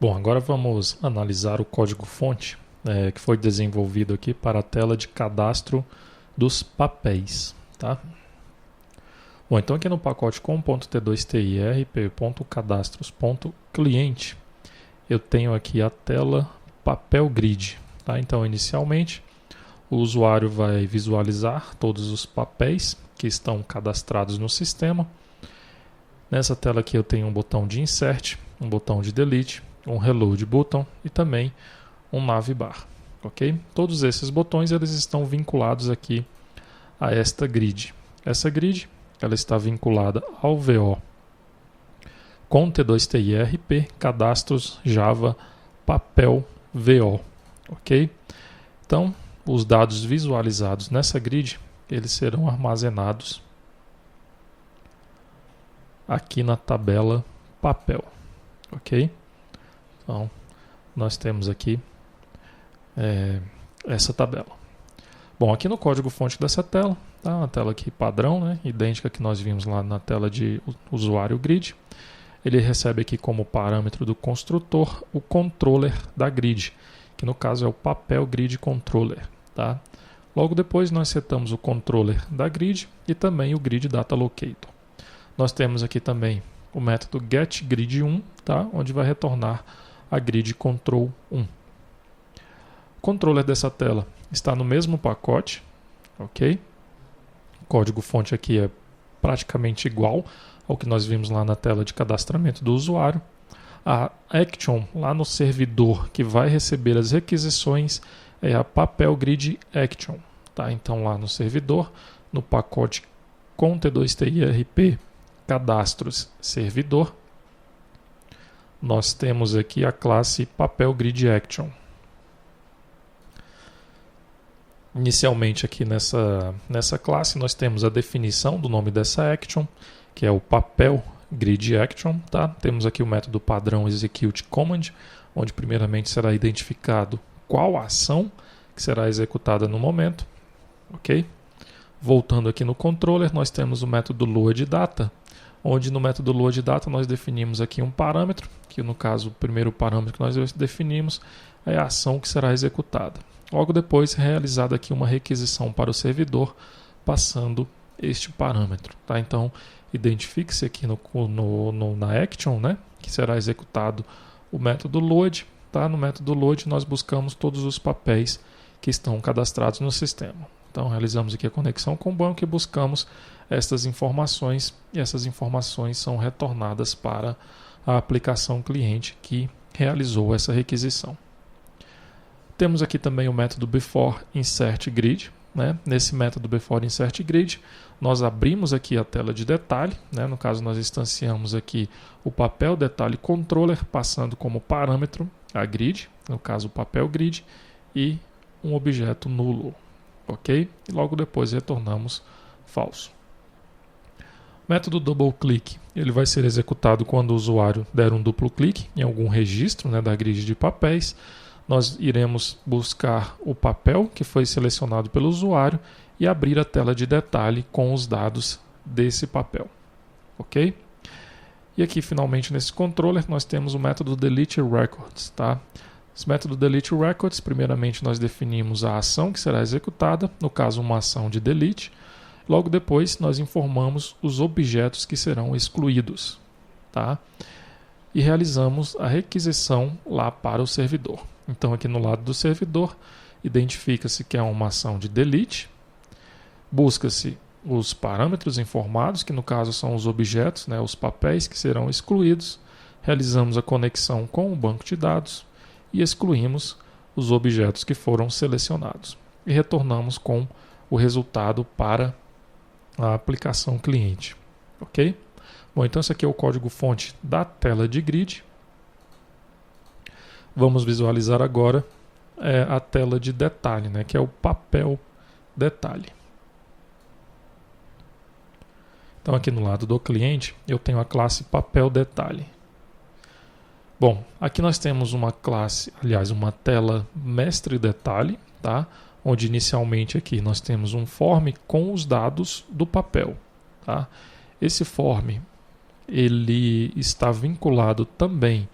Bom, agora vamos analisar o código-fonte que foi desenvolvido aqui para a tela de cadastro dos papéis. Tá? Bom, então aqui no pacote com.t2tirp.cadastros.cliente eu tenho aqui a tela papel grid. Tá? Então, inicialmente, o usuário vai visualizar todos os papéis que estão cadastrados no sistema. Nessa tela aqui eu tenho um botão de insert, um botão de delete, um reload button e também um navbar, ok? Todos esses botões eles estão vinculados aqui a esta grid. Essa grid ela está vinculada ao VO com T2TIRP, cadastros Java papel VO, ok? Então, os dados visualizados nessa grid eles serão armazenados aqui na tabela papel, ok? Então, nós temos aqui essa tabela. Bom, aqui no código-fonte dessa tela, tá? Uma tela aqui padrão, né? Idêntica que nós vimos lá na tela de usuário grid. Ele recebe aqui como parâmetro do construtor o controller da grid, que no caso é o papel grid controller. Tá? Logo depois nós setamos o controller da grid e também o grid data locator. Nós temos aqui também o método getGrid1, tá? Onde vai retornar a grid control 1. O controller dessa tela está no mesmo pacote, ok? O código-fonte aqui é praticamente igual ao que nós vimos lá na tela de cadastramento do usuário. A action lá no servidor que vai receber as requisições é a papel grid action. Tá? Então lá no servidor, no pacote com T2TIRP cadastros servidor, nós temos aqui a classe papel grid action. Inicialmente aqui nessa classe nós temos a definição do nome dessa action, que é o papel grid action. Tá? Temos aqui o método padrão execute command, onde primeiramente será identificado qual a ação que será executada no momento. Ok? Voltando aqui no controller, nós temos o método load data, onde no método load data nós definimos aqui um parâmetro, que no caso o primeiro parâmetro que nós definimos é a ação que será executada. Logo depois, realizada aqui uma requisição para o servidor, passando este parâmetro. Tá? Então, identifique-se aqui na action, né, que será executado o método load. Tá? No método load nós buscamos todos os papéis que estão cadastrados no sistema. Então, realizamos aqui a conexão com o banco e buscamos estas informações, e essas informações são retornadas para a aplicação cliente que realizou essa requisição. Temos aqui também o método beforeInsertGrid. Né? Nesse método beforeInsertGrid, nós abrimos aqui a tela de detalhe. Né? No caso, nós instanciamos aqui o papel detalhe controller, passando como parâmetro a grid, no caso o papel grid, e um objeto nulo. Ok? E logo depois retornamos falso. O método double click ele vai ser executado quando o usuário der um duplo clique em algum registro, né, da grid de papéis. Nós iremos buscar o papel que foi selecionado pelo usuário e abrir a tela de detalhe com os dados desse papel. Ok? E aqui finalmente nesse controller nós temos o método delete records. Tá? Esse método delete records, primeiramente nós definimos a ação que será executada, no caso uma ação de delete. Logo depois nós informamos os objetos que serão excluídos. Tá? E realizamos a requisição lá para o servidor. Então aqui no lado do servidor, identifica-se que é uma ação de delete, busca-se os parâmetros informados, que no caso são os objetos, né, os papéis que serão excluídos, realizamos a conexão com o banco de dados e excluímos os objetos que foram selecionados. E retornamos com o resultado para a aplicação cliente. Ok? Bom, então esse aqui é o código-fonte da tela de grid. Vamos visualizar agora a tela de detalhe, né, que é o papel detalhe. Então aqui no lado do cliente eu tenho a classe papel detalhe. Bom, aqui nós temos uma classe, aliás, uma tela mestre detalhe, tá? Onde inicialmente aqui nós temos um form com os dados do papel. Tá? Esse form ele está vinculado também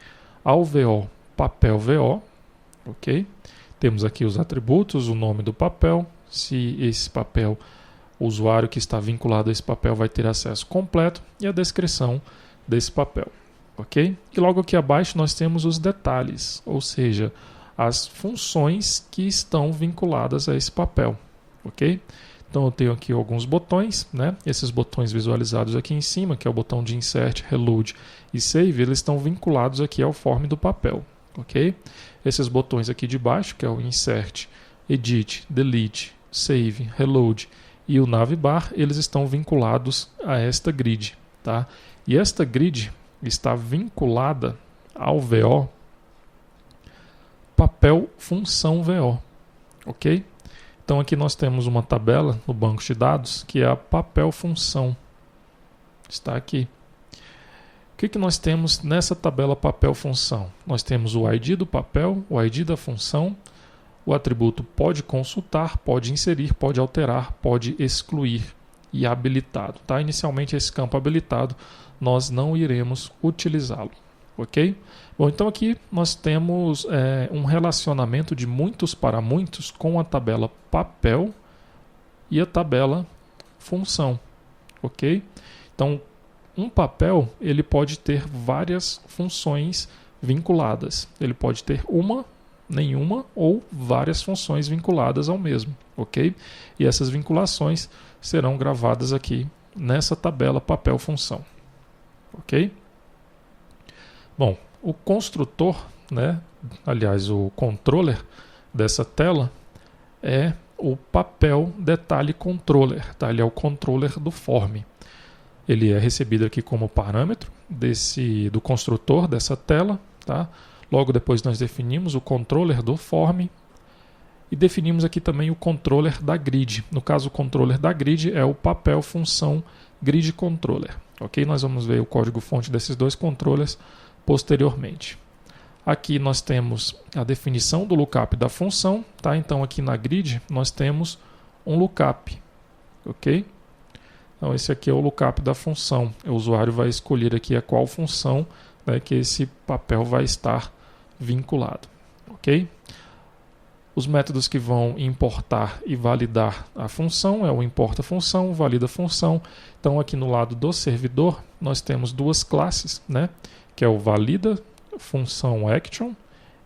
ao VO papel VO, ok? Temos aqui os atributos, o nome do papel, se esse papel, o usuário que está vinculado a esse papel vai ter acesso completo e a descrição desse papel, ok? E logo aqui abaixo nós temos os detalhes, ou seja, as funções que estão vinculadas a esse papel, ok? Então eu tenho aqui alguns botões, né? Esses botões visualizados aqui em cima, que é o botão de Insert, Reload e Save, eles estão vinculados aqui ao form do papel, ok? Esses botões aqui de baixo, que é o Insert, Edit, Delete, Save, Reload e o Navbar, eles estão vinculados a esta grid, tá? E esta grid está vinculada ao VO papel função VO, ok? Então aqui nós temos uma tabela no banco de dados que é a papel função. Está aqui. O que nós temos nessa tabela papel função? Nós temos o ID do papel, o ID da função, o atributo pode consultar, pode inserir, pode alterar, pode excluir e habilitado. Tá? Inicialmente esse campo habilitado nós não iremos utilizá-lo. Ok? Bom, então aqui nós temos um relacionamento de muitos para muitos com a tabela papel e a tabela função. Ok? Então, um papel ele pode ter várias funções vinculadas. Ele pode ter uma, nenhuma ou várias funções vinculadas ao mesmo. Ok? E essas vinculações serão gravadas aqui nessa tabela papel função. Ok? Bom, o construtor, né, aliás, o controller dessa tela é o papel detalhe controller, tá? Ele é o controller do form. Ele é recebido aqui como parâmetro do construtor dessa tela, tá? Logo depois nós definimos o controller do form e definimos aqui também o controller da grid. No caso, o controller da grid é o papel função grid controller. Ok? Nós vamos ver o código-fonte desses dois controllers posteriormente. Aqui nós temos a definição do lookup da função, tá? Então aqui na grid nós temos um lookup, ok? Então esse aqui é o lookup da função. O usuário vai escolher aqui a qual função, né, que esse papel vai estar vinculado, ok? Os métodos que vão importar e validar a função é o importa função, o valida função. Então aqui no lado do servidor nós temos duas classes, né? Que é o valida função action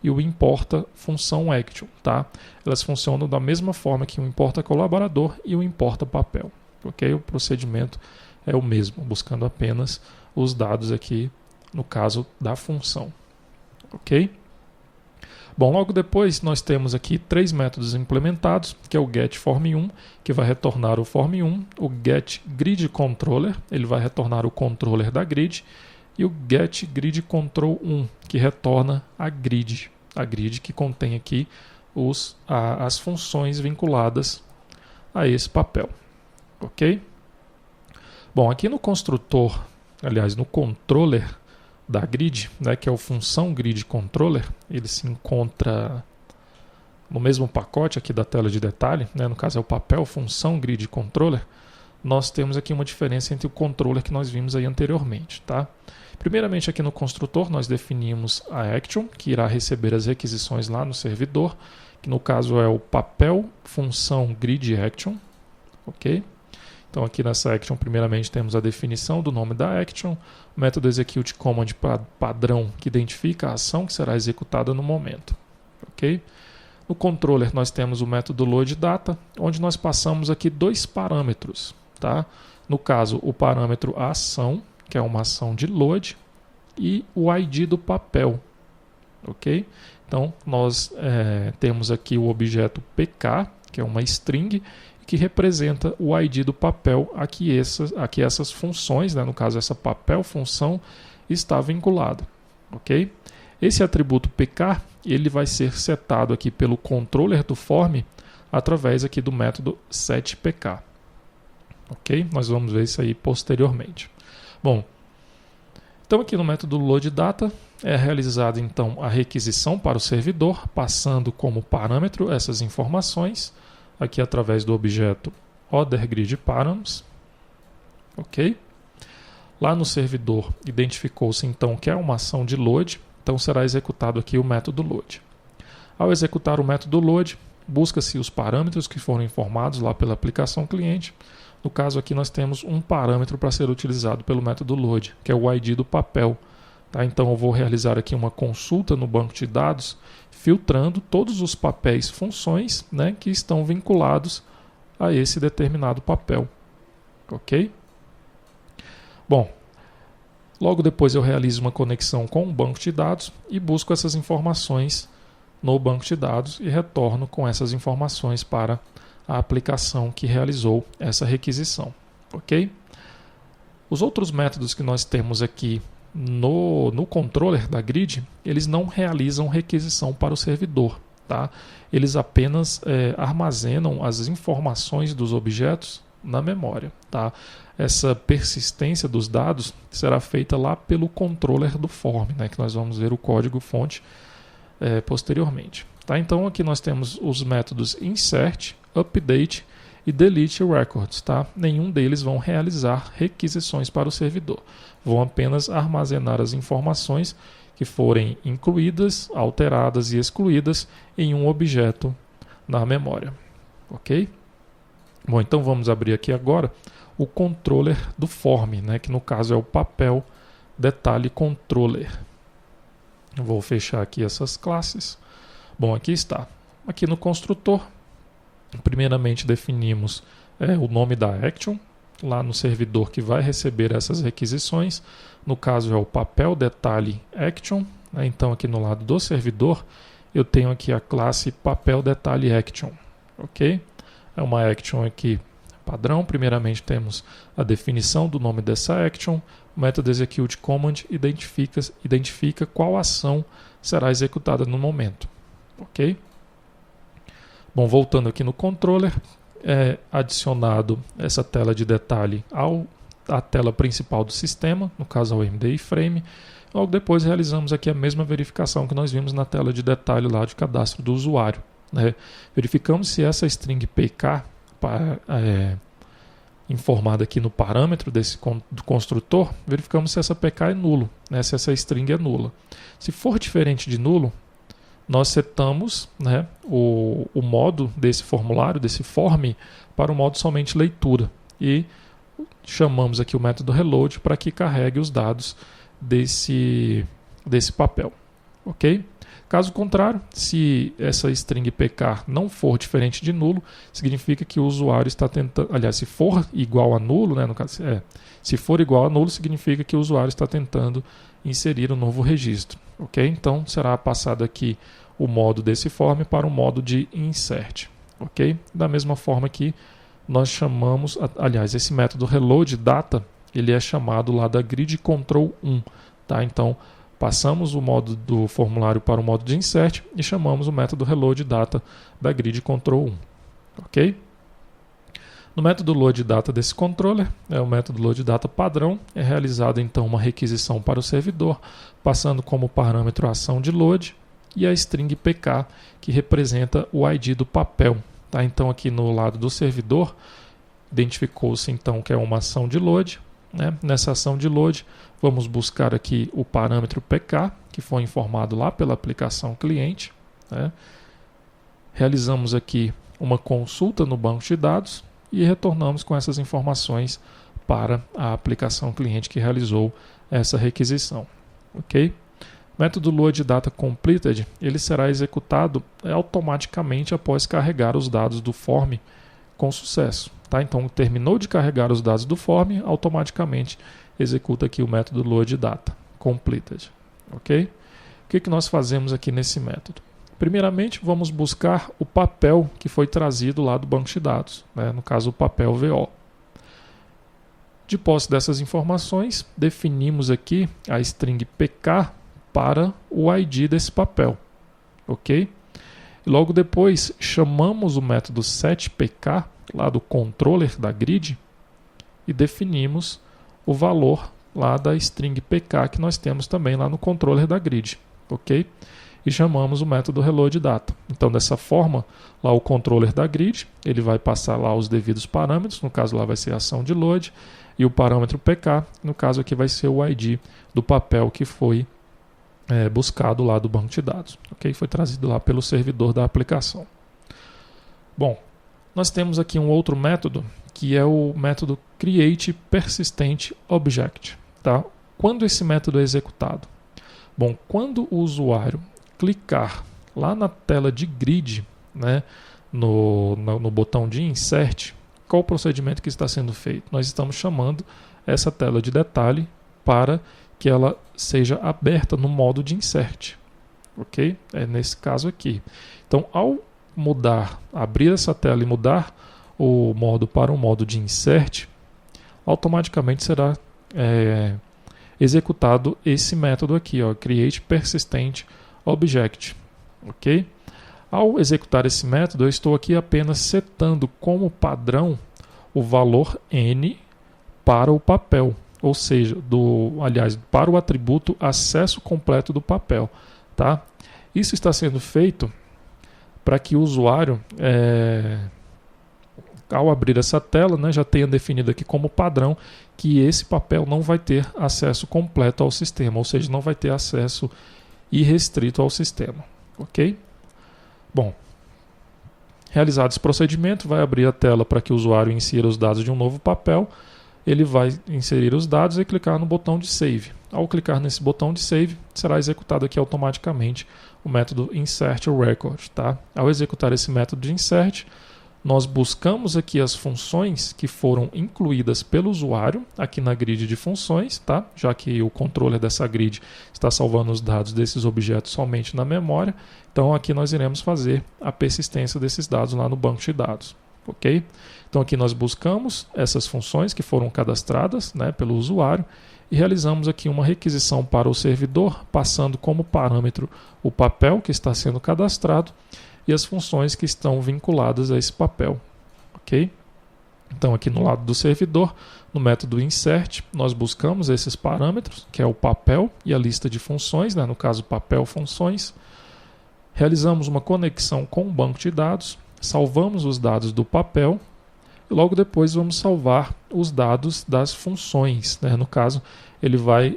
e o importa função action, tá? Elas funcionam da mesma forma que o importa colaborador e o importa papel, ok? O procedimento é o mesmo, buscando apenas os dados aqui no caso da função, ok? Bom, logo depois nós temos aqui três métodos implementados, que é o getForm1, que vai retornar o form1, o getGridController, ele vai retornar o controller da grid, e o getGridControl1, que retorna a grid que contém aqui as funções vinculadas a esse papel, ok? Bom, aqui no construtor, aliás, no controller da grid, né, que é o função grid controller, ele se encontra no mesmo pacote aqui da tela de detalhe, né, no caso é o papel função grid controller. Nós temos aqui uma diferença entre o controller que nós vimos aí anteriormente, tá? Primeiramente aqui no construtor nós definimos a action, que irá receber as requisições lá no servidor, que no caso é o papel função grid action, ok? Então aqui nessa action primeiramente temos a definição do nome da action, o método execute command padrão que identifica a ação que será executada no momento, ok? No controller nós temos o método loadData, onde nós passamos aqui dois parâmetros, tá? No caso o parâmetro ação, que é uma ação de load, e o ID do papel, ok? Então nós temos aqui o objeto PK, que é uma string, que representa o ID do papel a que essas funções, né, no caso essa papel função, está vinculado, ok? Esse atributo PK ele vai ser setado aqui pelo controller do form através aqui do método setPK, ok? Nós vamos ver isso aí posteriormente. Bom, então aqui no método loadData é realizada então a requisição para o servidor, passando como parâmetro essas informações aqui através do objeto OtherGridParams, ok? Lá no servidor identificou-se então que é uma ação de load, Então será executado aqui o método load. Ao executar o método load, busca-se os parâmetros que foram informados lá pela aplicação cliente. No caso aqui nós temos um parâmetro para ser utilizado pelo método load, que é o ID do papel. Tá? Então eu vou realizar aqui uma consulta no banco de dados, filtrando todos os papéis funções, né, que estão vinculados a esse determinado papel. Ok? Bom, logo depois eu realizo uma conexão com o banco de dados e busco essas informações no banco de dados e retorno com essas informações para a aplicação que realizou essa requisição. Ok? Os outros métodos que nós temos aqui no controller da grid, eles não realizam requisição para o servidor. Tá? Eles apenas armazenam as informações dos objetos na memória. Tá? Essa persistência dos dados será feita lá pelo controller do form, né? Que nós vamos ver o código-fonte posteriormente. Tá? Então aqui nós temos os métodos insert, update e delete records. Tá? Nenhum deles vão realizar requisições para o servidor. Vão apenas armazenar as informações que forem incluídas, alteradas e excluídas em um objeto na memória. Ok? Bom, então vamos abrir aqui agora o controller do form, né? Que no caso é o papel detalhe controller. Eu vou fechar aqui essas classes. Bom, aqui está. Aqui no construtor, primeiramente definimos o nome da action, lá no servidor que vai receber essas requisições. No caso é o papel detalhe action. Né? Então aqui no lado do servidor eu tenho aqui a classe papel detalhe action. Ok? É uma action aqui padrão. Primeiramente temos a definição do nome dessa action. O método execute command identifica qual ação será executada no momento. Ok? Bom, voltando aqui no controller, é adicionado essa tela de detalhe à tela principal do sistema, no caso ao MDI frame. Logo depois realizamos aqui a mesma verificação que nós vimos na tela de detalhe lá de cadastro do usuário. Né? Verificamos se essa string PK informada aqui no parâmetro do construtor, verificamos se essa PK é nulo, né? Se essa string é nula. Se for diferente de nulo, nós setamos, né, o modo desse formulário, desse form, para o modo somente leitura. E chamamos aqui o método reload para que carregue os dados desse papel. Ok? Caso contrário, se essa string PK não for diferente de nulo, significa que o usuário está tentando... Aliás, se for igual a nulo, né, no caso, se for igual a nulo, significa que o usuário está tentando inserir um novo registro. Ok? Então, será passado aqui o modo desse form para o modo de insert. Ok? Da mesma forma que nós chamamos... Aliás, esse método reload data, ele é chamado lá da grid control 1. Tá? Então, passamos o modo do formulário para o modo de insert e chamamos o método reload data da grid control 1. Ok? No método load data desse controller, o método load data padrão, é realizada então uma requisição para o servidor, passando como parâmetro a ação de load e a string PK, que representa o ID do papel. Tá? Então aqui no lado do servidor, identificou-se então que é uma ação de load. Né? Nessa ação de load, vamos buscar aqui o parâmetro PK, que foi informado lá pela aplicação cliente. Né? Realizamos aqui uma consulta no banco de dados e retornamos com essas informações para a aplicação cliente que realizou essa requisição. Ok? O método load data completed, ele será executado automaticamente após carregar os dados do form com sucesso. Tá? Então, terminou de carregar os dados do form, automaticamente executa aqui o método load data completed. Ok? O que nós fazemos aqui nesse método? Primeiramente, vamos buscar o papel que foi trazido lá do banco de dados, né? No caso, o papel VO. De posse dessas informações, definimos aqui a string PK para o ID desse papel. Ok? E logo depois, chamamos o método setPK lá do controller da grid e definimos o valor lá da string PK que nós temos também lá no controller da grid. Ok? E chamamos o método reload data. Então, dessa forma, lá o controller da grid, ele vai passar lá os devidos parâmetros, no caso lá vai ser a ação de load, e o parâmetro PK, no caso aqui vai ser o ID do papel que foi buscado lá do banco de dados. Okay? Foi trazido lá pelo servidor da aplicação. Bom, nós temos aqui um outro método, que é o método createPersistentObject. Tá? Quando esse método é executado? Bom, quando o usuário clicar lá na tela de grid, né, no botão de insert, qual o procedimento que está sendo feito? Nós estamos chamando essa tela de detalhe para que ela seja aberta no modo de insert. Ok? É nesse caso aqui. Então, ao abrir essa tela e mudar o modo para o modo de insert, automaticamente será executado esse método aqui, ó, createPersistentObject. Ok? Ao executar esse método, eu estou aqui apenas setando como padrão o valor n para o papel, ou seja, para o atributo acesso completo do papel. Tá? Isso está sendo feito para que o usuário, ao abrir essa tela, né, já tenha definido aqui como padrão que esse papel não vai ter acesso completo ao sistema, ou seja, não vai ter acesso irrestrito ao sistema. Ok? Bom, realizado esse procedimento, vai abrir a tela para que o usuário insira os dados de um novo papel. Ele vai inserir os dados e clicar no botão de Save. Ao clicar nesse botão de Save, será executado aqui automaticamente o método InsertRecord. Tá? Ao executar esse método de Insert, nós buscamos aqui as funções que foram incluídas pelo usuário aqui na grid de funções, tá? Já que o controller dessa grid está salvando os dados desses objetos somente na memória. Então aqui nós iremos fazer a persistência desses dados lá no banco de dados. Ok? Então aqui nós buscamos essas funções que foram cadastradas, né, pelo usuário e realizamos aqui uma requisição para o servidor, passando como parâmetro o papel que está sendo cadastrado e as funções que estão vinculadas a esse papel. Ok? Então aqui no lado do servidor, no método insert, nós buscamos esses parâmetros, que é o papel e a lista de funções, né, no caso papel funções. Realizamos uma conexão com o banco de dados, salvamos os dados do papel e logo depois vamos salvar os dados das funções. Né? No caso, ele vai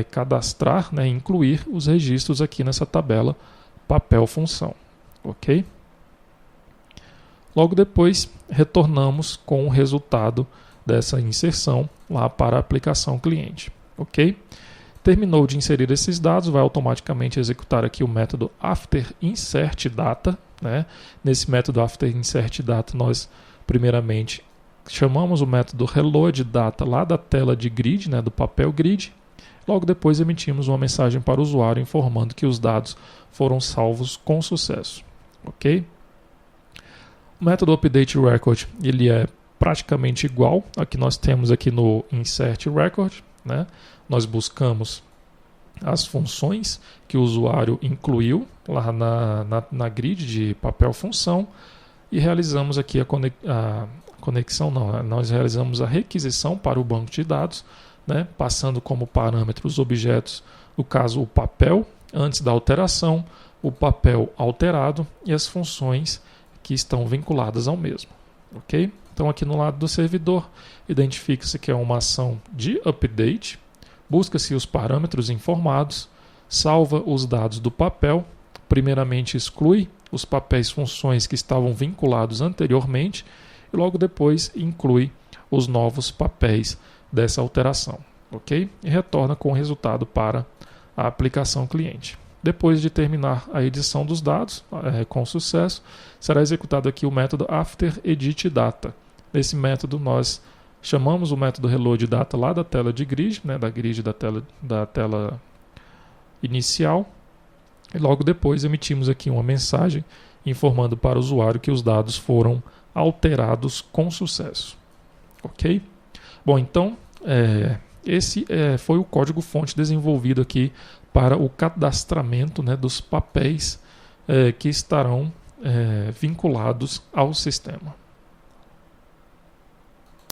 cadastrar, né, incluir os registros aqui nessa tabela papel função. Ok? Logo depois, retornamos com o resultado dessa inserção lá para a aplicação cliente. Ok? Terminou de inserir esses dados, vai automaticamente executar aqui o método AfterInsertData. Né? Nesse método AfterInsertData, nós primeiramente chamamos o método ReloadData lá da tela de grid, né, do papel grid. Logo depois emitimos uma mensagem para o usuário informando que os dados foram salvos com sucesso. Ok? O método UpdateRecord ele é praticamente igual ao que nós temos aqui no InsertRecord. Né? Nós buscamos as funções que o usuário incluiu lá na grid de papel função e realizamos aqui a conexão, não, nós realizamos a requisição para o banco de dados, né? Passando como parâmetro os objetos, no caso o papel antes da alteração, o papel alterado e as funções que estão vinculadas ao mesmo. Ok? Então aqui no lado do servidor, identifica-se que é uma ação de update, busca-se os parâmetros informados, salva os dados do papel, primeiramente exclui os papéis funções que estavam vinculados anteriormente e logo depois inclui os novos papéis dessa alteração. Ok? E retorna com o resultado para a aplicação cliente. Depois de terminar a edição dos dados com sucesso, será executado aqui o método AfterEditData. Nesse método nós chamamos o método ReloadData lá da tela de grid, né, da grid da tela inicial, e logo depois emitimos aqui uma mensagem informando para o usuário que os dados foram alterados com sucesso. Ok? Bom, então esse foi o código-fonte desenvolvido aqui para o cadastramento, né, dos papéis que estarão vinculados ao sistema.